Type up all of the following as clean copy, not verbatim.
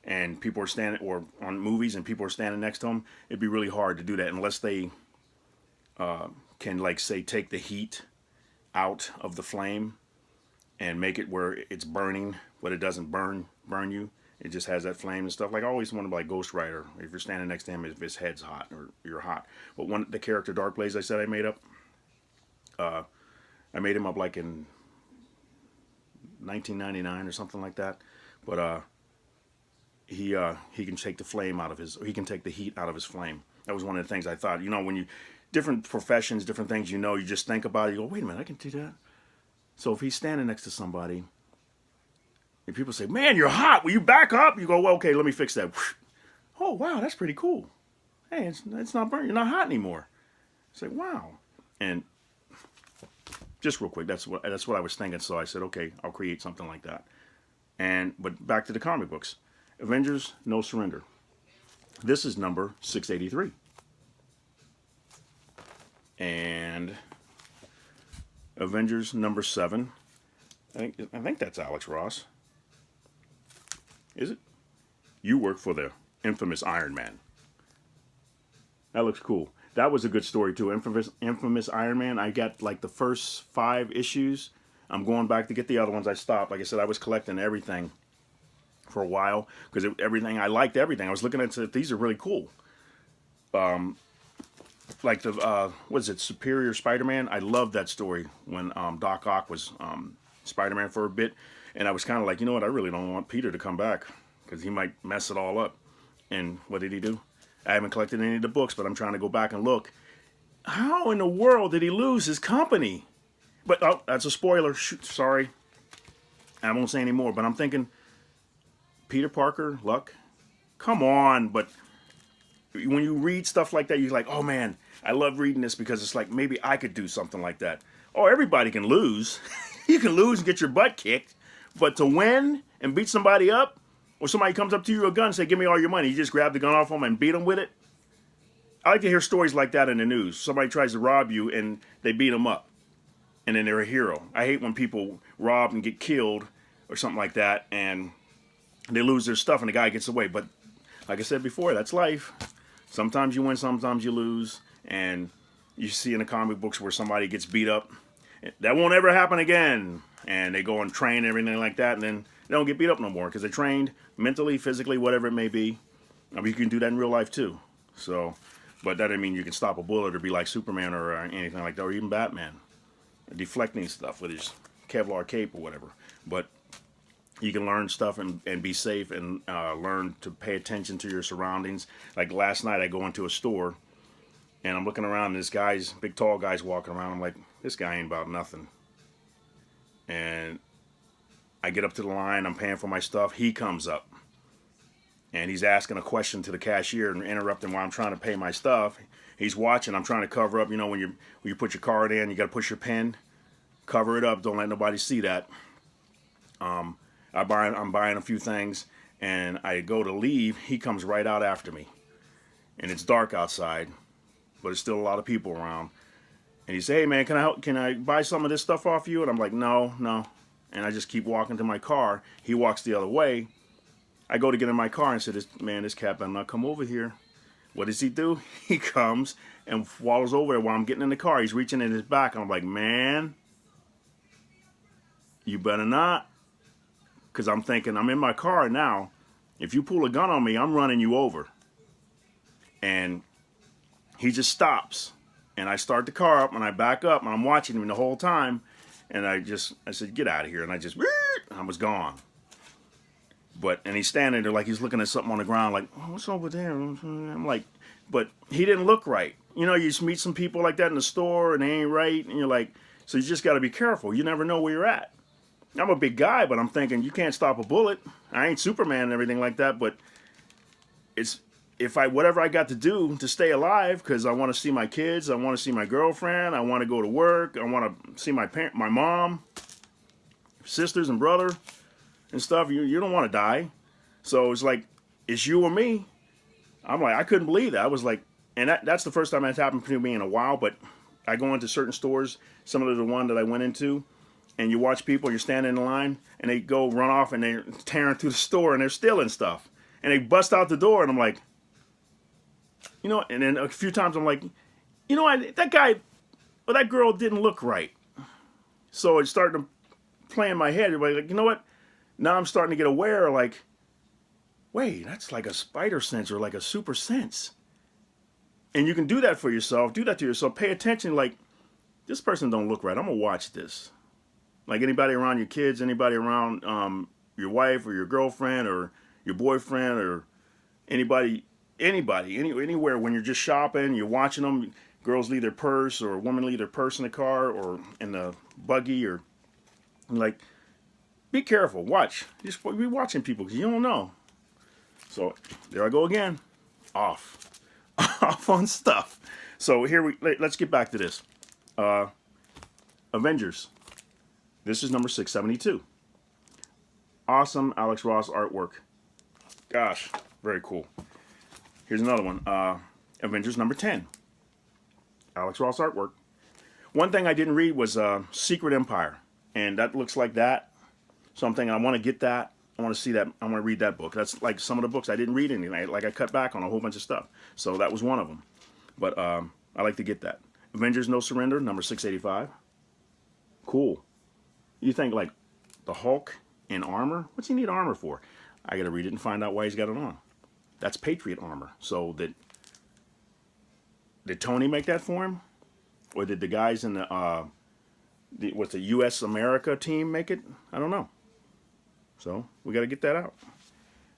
and people are standing, or on movies and people are standing next to them, it'd be really hard to do that unless they can, like, say, take the heat out of the flame and make it where it's burning, but it doesn't burn you. It just has that flame and stuff. Like, I always wonder, like Ghost Rider, if you're standing next to him, if his head's hot or you're hot. But the character Dark Blaze I said I made up, I made him up like in 1999 or something like that. But he can take the flame out of his, or he can take the heat out of his flame. That was one of the things I thought. You know, when you, different professions, different things, you know, you just think about it. You go, wait a minute, I can do that. So if he's standing next to somebody, and people say, man, you're hot, will you back up? You go, well, okay, let me fix that. Oh, wow, that's pretty cool. Hey, it's not burning, you're not hot anymore. It's like, wow. And just real quick, that's what I was thinking. So I said, okay, I'll create something like that. But back to the comic books. Avengers No Surrender. This is number 683. And Avengers number 7. I think that's Alex Ross. Is it? You work for the infamous Iron Man. That looks cool. That was a good story too. Infamous Iron Man. I got like the first 5 issues. I'm going back to get the other ones. I stopped. Like I said, I was collecting everything for a while because everything, I liked everything. I was looking at it, these are really cool. Like the what is it, Superior Spider-Man? I loved that story when Doc Ock was Spider-Man for a bit, and I was kind of like, you know what, I really don't want Peter to come back because he might mess it all up. And what did he do? I haven't collected any of the books, but I'm trying to go back and look. How in the world did he lose his company? But oh, that's a spoiler. Shoot, sorry. I won't say any more. But I'm thinking, Peter Parker, luck. Come on, but when you read stuff like that, you're like, oh man, I love reading this because it's like maybe I could do something like that. Oh, everybody can lose. You can lose and get your butt kicked, but to win and beat somebody up, or somebody comes up to you with a gun and say, give me all your money, you just grab the gun off them and beat them with it. I like to hear stories like that in the news. Somebody tries to rob you and they beat them up, and then they're a hero. I hate when people rob and get killed or something like that, and they lose their stuff and the guy gets away. But like I said before, that's life. Sometimes you win, sometimes you lose. And you see in the comic books where somebody gets beat up. That won't ever happen again. And they go and train and everything like that. And then they don't get beat up no more because they trained mentally, physically, whatever it may be. I mean, you can do that in real life too. So, but that doesn't mean you can stop a bullet or be like Superman or anything like that. Or even Batman. Deflecting stuff with his Kevlar cape or whatever. But you can learn stuff and be safe and learn to pay attention to your surroundings. Like last night I go into a store and I'm looking around and this guy's, big tall guy's walking around. I'm like, this guy ain't about nothing. And I get up to the line, I'm paying for my stuff. He comes up and he's asking a question to the cashier and interrupting while I'm trying to pay my stuff. He's watching, I'm trying to cover up. You know, when you put your card in, you got to push your pin, cover it up, don't let nobody see that. I'm buying a few things, and I go to leave. He comes right out after me, and it's dark outside, but there's still a lot of people around. And he say, "Hey man, can I help? Can I buy some of this stuff off you?" And I'm like, "No, no." And I just keep walking to my car. He walks the other way. I go to get in my car and say, "This cat better not come over here." What does he do? He comes and wallows over there while I'm getting in the car. He's reaching in his back, and I'm like, "Man, you better not." Because I'm thinking, I'm in my car now. If you pull a gun on me, I'm running you over. And he just stops. And I start the car up and I back up and I'm watching him the whole time. And I said, get out of here. And I was gone. And he's standing there like he's looking at something on the ground like, oh, what's over there? I'm like, but he didn't look right. You know, you just meet some people like that in the store and they ain't right. And you're like, so you just got to be careful. You never know where you're at. I'm a big guy, but I'm thinking you can't stop a bullet. I ain't Superman and everything like that, but it's whatever I got to do to stay alive, because I want to see my kids, I want to see my girlfriend, I want to go to work, I want to see my mom, sisters and brother and stuff. You don't want to die, so it's like it's you or me. I'm like, I couldn't believe that. I was like, and that's the first time that's happened to me in a while. But I go into certain stores, similar to the one that I went into. and you watch people, you're standing in line, and they go run off and they're tearing through the store and they're stealing stuff. And they bust out the door, and I'm like, you know, and then a few times I'm like, you know, that guy, or that girl didn't look right. So it started to play in my head. Everybody like, you know what? Now I'm starting to get aware, like, wait, that's like a spider sense or like a super sense. And you can do that for yourself. Do that to yourself. Pay attention, like, this person don't look right. I'm going to watch this. Like anybody around your kids, anybody around your wife or your girlfriend or your boyfriend or anywhere when you're just shopping, you're watching them, girls leave their purse or a woman leave their purse in the car or in the buggy or like, be careful, watch. Just be watching people because you don't know. So there I go again, off on stuff. So let's get back to this. Avengers. This is number 672. Awesome Alex Ross artwork. Gosh, very cool. Here's another one. Avengers number 10. Alex Ross artwork. One thing I didn't read was Secret Empire. And that looks like that. So I'm thinking I want to get that. I want to see that. I want to read that book. That's like some of the books I didn't read anything. I cut back on a whole bunch of stuff. So that was one of them. But I like to get that. Avengers No Surrender, number 685. Cool. You think like the Hulk in armor? What's he need armor for? I got to read it and find out why he's got it on. That's Patriot armor. So did Tony make that for him? Or did the guys in the U.S. America team make it? I don't know. So we got to get that out.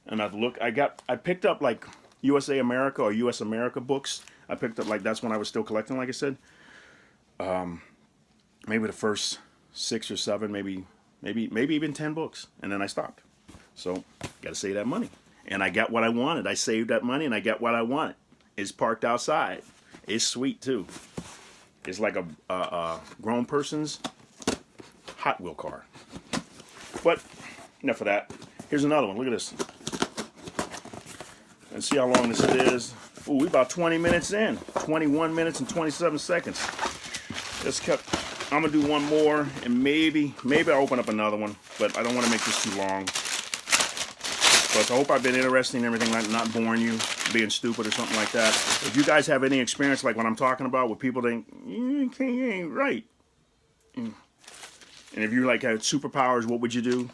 And I've looked. I picked up like USA America or U.S. America books. I picked up like that's when I was still collecting. Like I said, maybe the first 6 or 7, maybe even 10 books, and then I stopped. So got to save that money. And I got what I wanted. I saved that money, and I got what I wanted. It's parked outside. It's sweet too. It's like a grown person's Hot Wheel car. But enough of that. Here's another one. Look at this. And see how long this is. Ooh, we about 20 minutes in. 21 minutes and 27 seconds. I'm gonna do one more, and maybe I'll open up another one, but I don't want to make this too long. But I hope I've been interesting and everything, like not boring you, being stupid or something like that. If you guys have any experience like what I'm talking about, where people think you ain't right, and if you like had superpowers, what would you do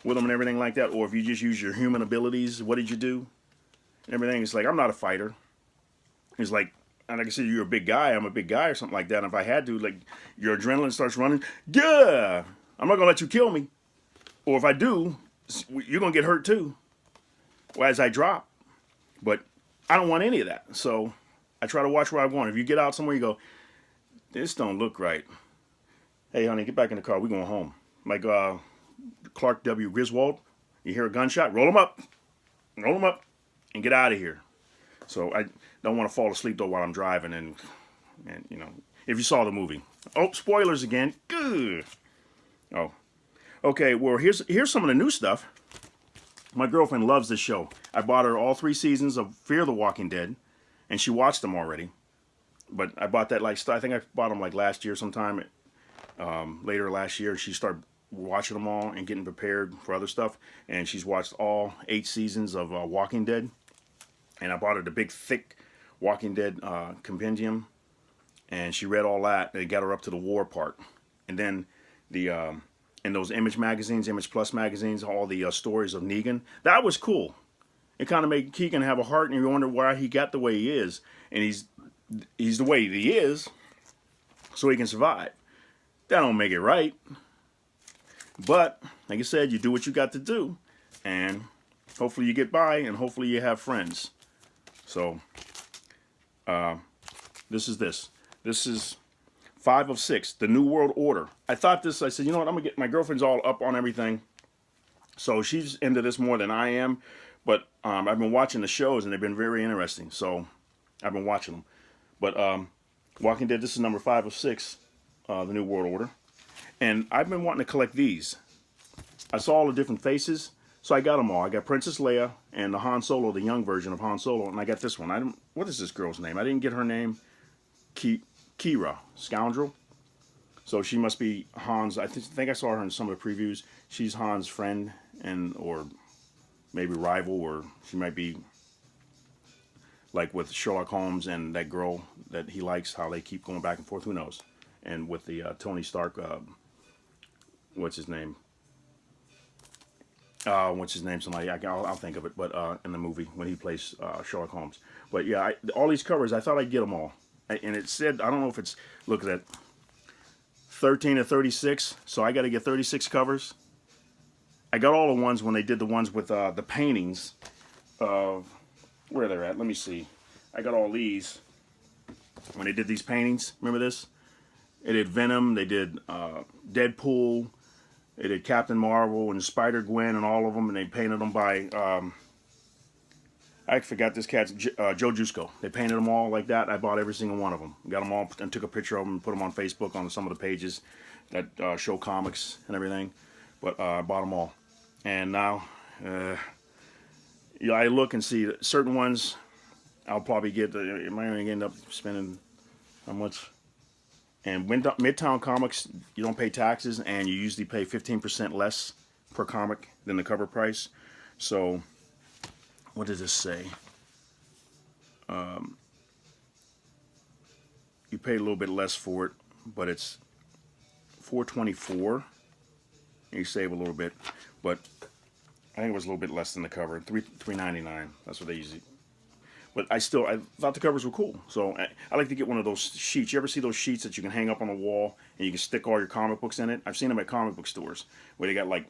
with them and everything like that? Or if you just use your human abilities, what did you do? And everything. It's like, I'm not a fighter. It's like, and like I said, you're a big guy, I'm a big guy or something like that. And if I had to, like, your adrenaline starts running, yeah, I'm not going to let you kill me. Or if I do, you're going to get hurt too. Well, as I drop. But I don't want any of that. So I try to watch where I want. If you get out somewhere, you go, this don't look right. Hey, honey, get back in the car. We're going home. Like Clark W. Griswold, you hear a gunshot, roll him up, and get out of here. So I don't want to fall asleep, though, while I'm driving. And you know, if you saw the movie. Oh, spoilers again. Good. Oh. Okay, well, here's some of the new stuff. My girlfriend loves this show. I bought her all 3 seasons of Fear the Walking Dead, and she watched them already. But I bought that, like, I think I bought them, like, last year sometime, later last year. She started watching them all and getting prepared for other stuff. And she's watched all 8 seasons of Walking Dead. And I bought her the big, thick Walking Dead compendium. And she read all that. And it got her up to the war part. And then in those Image magazines, Image Plus magazines, all the stories of Negan. That was cool. It kind of made Keegan have a heart, and you wonder why he got the way he is. And he's the way he is so he can survive. That don't make it right. But, like I said, you do what you got to do. And hopefully you get by, and hopefully you have friends. So, this is 5 of 6, The New World Order. I said, you know what, I'm going to get, my girlfriend's all up on everything. So she's into this more than I am. But I've been watching the shows, and they've been very interesting. So I've been watching them. But Walking Dead, this is number 5 of 6, The New World Order. And I've been wanting to collect these. I saw all the different faces, so I got them all. I got Princess Leia and the Han Solo, the young version of Han Solo, and I got this one. What is this girl's name? I didn't get her name. Kira, Scoundrel. So she must be Han's. I think I saw her in some of the previews. She's Han's friend and or maybe rival, or she might be like with Sherlock Holmes and that girl that he likes, how they keep going back and forth. Who knows? And with the Tony Stark, what's his name? What's his name? Somebody, I'll think of it. But in the movie when he plays Sherlock Holmes. But yeah, all these covers, I thought I'd get them all. And it said, I don't know if it's, look at that, 13 to 36. So I got to get 36 covers. I got all the ones when they did the ones with the paintings of where they're at. Let me see. I got all these when they did these paintings. Remember this? They did Venom. They did Deadpool. They did Captain Marvel and Spider-Gwen and all of them. And they painted them by, I forgot this cat's, Joe Jusko. They painted them all like that. I bought every single one of them. Got them all and took a picture of them and put them on Facebook on some of the pages that show comics and everything. But I bought them all. And now, I look and see that certain ones I'll probably get, I might end up spending how much. And Midtown Comics, you don't pay taxes, and you usually pay 15% less per comic than the cover price. So, what does this say? You pay a little bit less for it, but it's $4.24. And you save a little bit, but I think it was a little bit less than the cover. $3.99. That's what they usually. But I thought the covers were cool. So I like to get one of those sheets. You ever see those sheets that you can hang up on the wall and you can stick all your comic books in it? I've seen them at comic book stores where they got like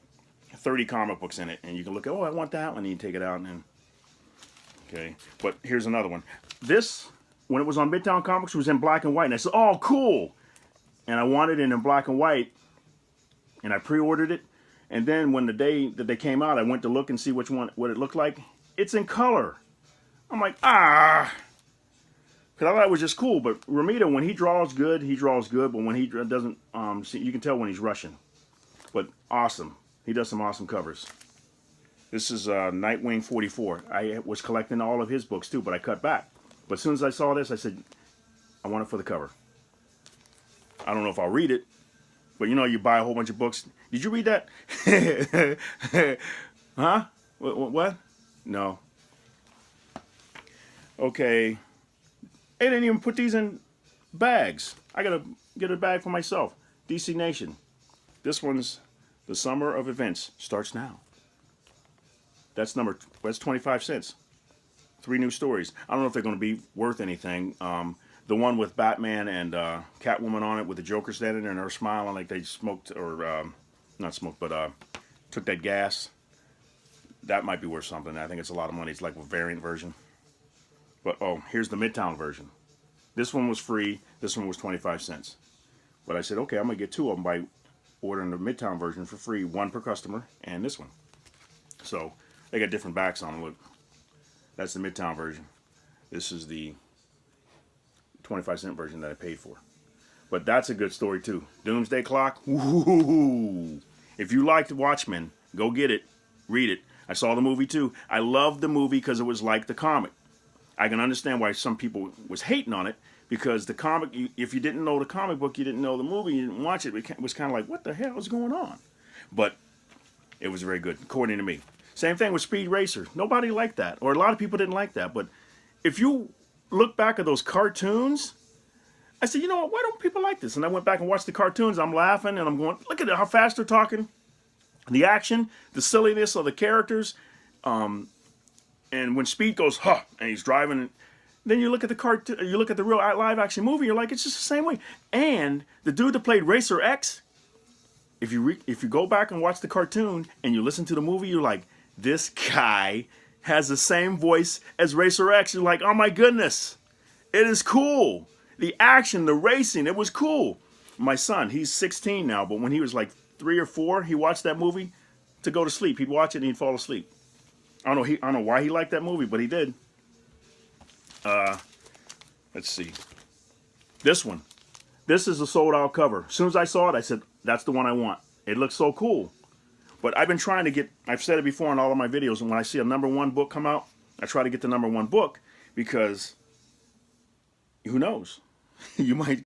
30 comic books in it. And you can look at, oh, I want that one. And you take it out and then, okay. But here's another one. This, when it was on Midtown Comics, it was in black and white. And I said, oh, cool. And I wanted it in black and white. And I pre-ordered it. And then when the day that they came out, I went to look and see what it looked like. It's in color. I'm like, because I thought it was just cool. But Ramita, when he draws good, he draws good. But when he doesn't, you can tell when he's rushing. But awesome. He does some awesome covers. This is Nightwing 44. I was collecting all of his books too, but I cut back. But as soon as I saw this, I said, I want it for the cover. I don't know if I'll read it. But you know, you buy a whole bunch of books. Did you read that? Huh? What? No. Okay. They didn't even put these in bags. I gotta get a bag for myself. DC Nation. This one's The Summer of Events. Starts now. That's 25 cents. 3 new stories. I don't know if they're going to be worth anything. The one with Batman and Catwoman on it with the Joker standing there and her smiling like they smoked, or not smoked, but took that gas. That might be worth something. I think it's a lot of money. It's like a variant version. But, oh, here's the Midtown version. This one was free. This one was 25 cents. But I said, okay, I'm going to get 2 of them by ordering the Midtown version for free. 1 per customer and this one. So, they got different backs on them. Look, that's the Midtown version. This is the 25-cent version that I paid for. But that's a good story, too. Doomsday Clock. Woo-hoo-hoo. If you liked Watchmen, go get it. Read it. I saw the movie, too. I loved the movie because it was like the comic. I can understand why some people was hating on it, because the comic, if you didn't know the comic book, you didn't know the movie, you didn't watch it, it was kind of like, what the hell is going on? But it was very good, according to me. Same thing with Speed Racer. Nobody liked that, or a lot of people didn't like that. But if you look back at those cartoons, I said, you know what, why don't people like this? And I went back and watched the cartoons. I'm laughing, and I'm going, look at how fast they're talking. The action, the silliness of the characters, and when Speed goes, huh, and he's driving, then you look at the cartoon, you look at the real live action movie, you're like, it's just the same way. And the dude that played Racer X, if you go back and watch the cartoon and you listen to the movie, you're like, this guy has the same voice as Racer X. You're like, oh my goodness, it is cool. The action, the racing, it was cool. My son, he's 16 now, but when he was like 3 or 4, he watched that movie to go to sleep. He'd watch it and he'd fall asleep. I don't know why he liked that movie, but he did. Let's see. This one. This is a sold out cover. As soon as I saw it, I said, that's the one I want. It looks so cool. But I've been trying to get, I've said it before in all of my videos, and when I see a #1 book come out, I try to get the #1 book, because who knows? You might